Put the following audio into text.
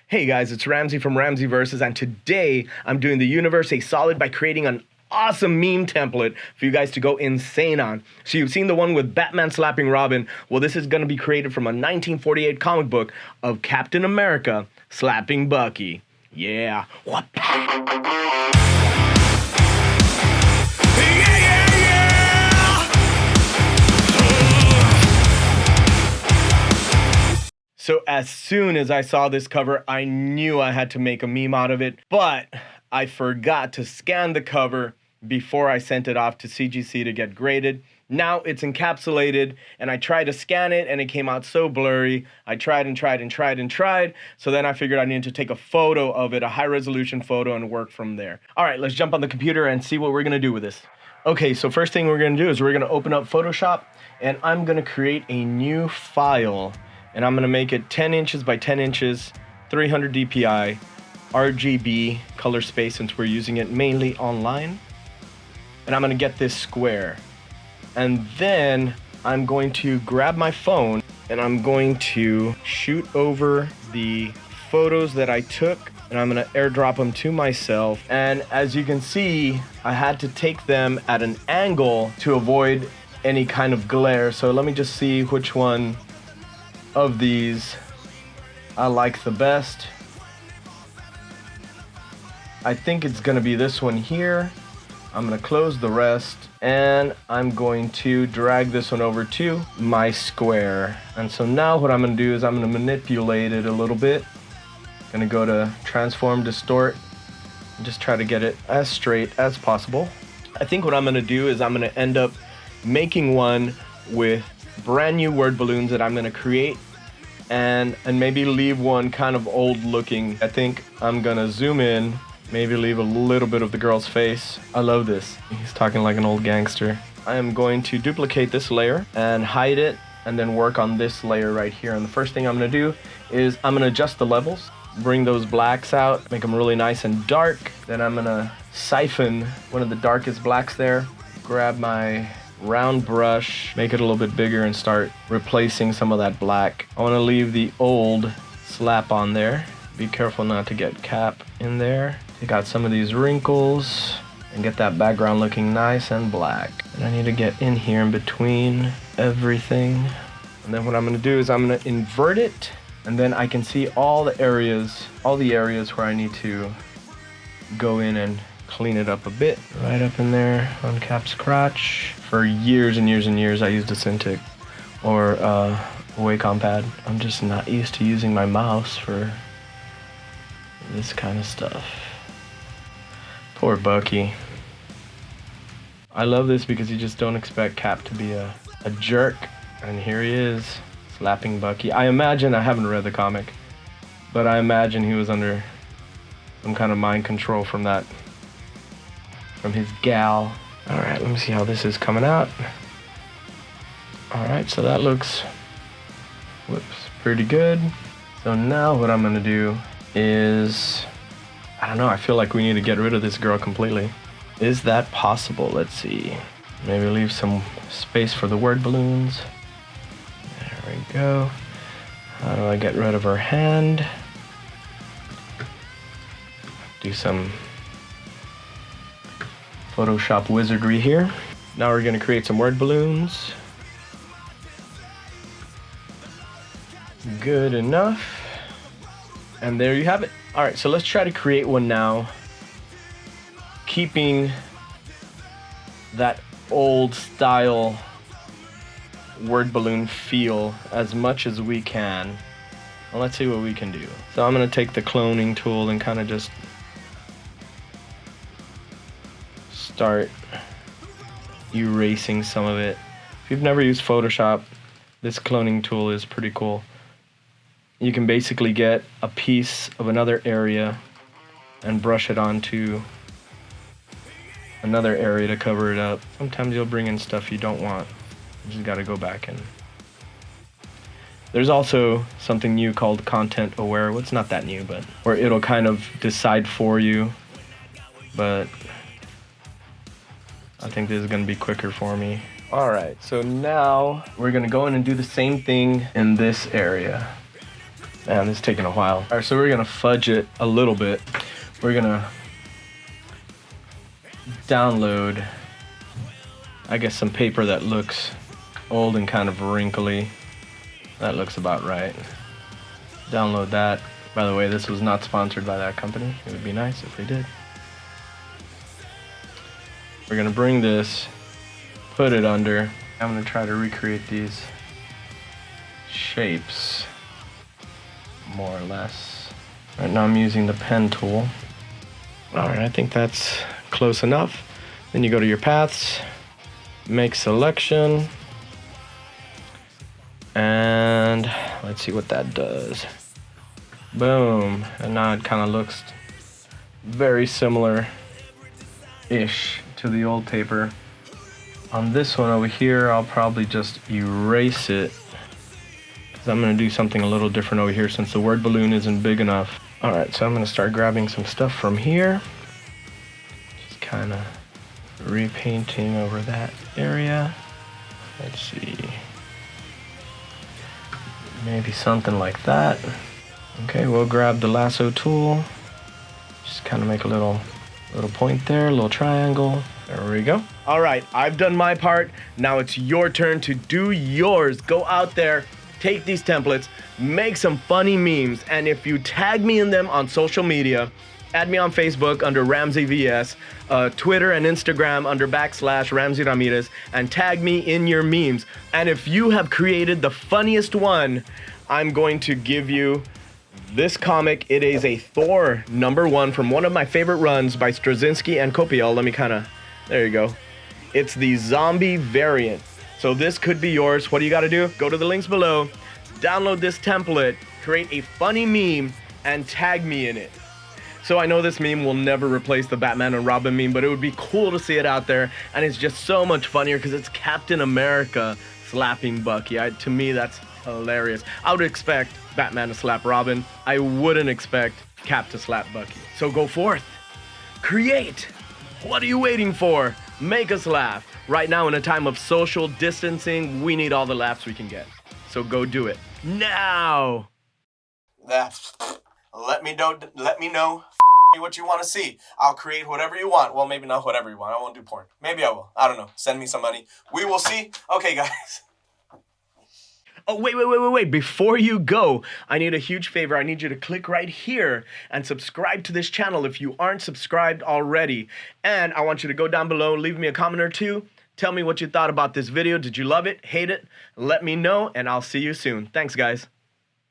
Hey guys, it's Ramsey from Ramsey Versus, and today I'm doing the universe a solid by creating an awesome meme template for you guys to go insane on. So you've seen the one with Batman slapping Robin. Well, this is going to be created from a 1948 comic book of Captain America slapping Bucky. Yeah. What? So as soon as I saw this cover, I knew I had to make a meme out of it, but I forgot to scan the cover before I sent it off to CGC to get graded. Now it's encapsulated, and I tried to scan it, and it came out so blurry. I tried and tried and tried and tried, so then I figured I needed to take a photo of it, a high-resolution photo, and work from there. All right, let's jump on the computer and see what we're gonna do with this. Okay, so first thing we're gonna do is we're gonna open up Photoshop, and I'm gonna create a new file. And I'm gonna make it 10 inches by 10 inches, 300 DPI, RGB color space since we're using it mainly online. And I'm gonna get this square. And then I'm going to grab my phone and I'm going to shoot over the photos that I took, and I'm gonna airdrop them to myself. And as you can see, I had to take them at an angle to avoid any kind of glare. So let me just see which one of these I like the best. I think it's gonna be this one here. I'm gonna close the rest, and I'm going to drag this one over to my square. And so now what I'm gonna do is I'm gonna manipulate it a little bit. Gonna go to transform, distort, and just try to get it as straight as possible. I think what I'm gonna do is I'm gonna end up making one with brand new word balloons that I'm gonna create, and maybe leave one kind of old looking. I think I'm gonna zoom in, maybe leave a little bit of the girl's face. I love this. He's talking like an old gangster. I am going to duplicate this layer and hide it, and then work on this layer right here. And the first thing I'm gonna do is I'm gonna adjust the levels, bring those blacks out, make them really nice and dark. Then I'm gonna siphon one of the darkest blacks there, grab my round brush, make it a little bit bigger, and start replacing some of that black. I want to leave the old slap on there. Be careful not to get cap in there. Take out some of these wrinkles and get that background looking nice and black. And I need to get in here in between everything. And then what I'm going to do is I'm going to invert it, and then I can see all the areas where I need to go in and clean it up a bit. Right up in there on Cap's crotch. For years and years and years I used a Cintiq or a Wacom pad. I'm just not used to using my mouse for this kind of stuff. Poor Bucky. I love this because you just don't expect Cap to be a jerk, and here he is slapping Bucky. I haven't read the comic, but I imagine he was under some kind of mind control from his gal. All right, let me see how this is coming out. All right, so that looks, pretty good. So now what I'm gonna do is, I don't know, I feel like we need to get rid of this girl completely. Is that possible? Let's see. Maybe leave some space for the word balloons. There we go. How do I get rid of her hand? Do some Photoshop wizardry here. Now we're gonna create some word balloons. Good enough. And there you have it. All right, so let's try to create one now, keeping that old style word balloon feel as much as we can. Well, let's see what we can do. So I'm gonna take the cloning tool and kind of just start erasing some of it. If you've never used Photoshop, this cloning tool is pretty cool. You can basically get a piece of another area and brush it onto another area to cover it up. Sometimes you'll bring in stuff you don't want. You just gotta go back in. There's also something new called content aware. Well, it's not that new, but where it'll kind of decide for you, but I think this is gonna be quicker for me. All right, so now we're gonna go in and do the same thing in this area. Man, this is taking a while. All right, so we're gonna fudge it a little bit. We're gonna download, I guess, some paper that looks old and kind of wrinkly. That looks about right. Download that. By the way, this was not sponsored by that company. It would be nice if they did. We're gonna bring this, put it under. I'm gonna try to recreate these shapes, more or less. Right now I'm using the pen tool. All right, I think that's close enough. Then you go to your paths, make selection, and let's see what that does. Boom, and now it kind of looks very similar-ish to the old paper. On this one over here, I'll probably just erase it, because I'm gonna do something a little different over here since the word balloon isn't big enough. All right, so I'm gonna start grabbing some stuff from here. Just kind of repainting over that area. Let's see. Maybe something like that. Okay, we'll grab the lasso tool. Just kind of make a little point there, a little triangle. There we go. All right, I've done my part. Now it's your turn to do yours. Go out there, take these templates, make some funny memes, and if you tag me in them on social media, add me on Facebook under RamseyVS, Twitter and Instagram under /Ramsey Ramirez, and tag me in your memes. And if you have created the funniest one, I'm going to give you this comic. It is a Thor #1 from one of my favorite runs by Straczynski and Copiel. Let me there you go. It's the zombie variant. So this could be yours. What do you gotta do? Go to the links below, download this template, create a funny meme, and tag me in it. So I know this meme will never replace the Batman and Robin meme, but it would be cool to see it out there, and it's just so much funnier because it's Captain America slapping Bucky. To me, that's hilarious. I would expect Batman to slap Robin. I wouldn't expect Cap to slap Bucky. So go forth, create. What are you waiting for? Make us laugh. Right now, in a time of social distancing, we need all the laughs we can get. So go do it now. Let me know what you want to see. I'll create whatever you want. Well, maybe not whatever you want. I won't do porn. Maybe I will. I don't know. Send me some money. We will see. Okay, guys. Oh, wait. Before you go, I need a huge favor. I need you to click right here and subscribe to this channel if you aren't subscribed already. And I want you to go down below, leave me a comment or two. Tell me what you thought about this video. Did you love it? Hate it? Let me know, and I'll see you soon. Thanks, guys.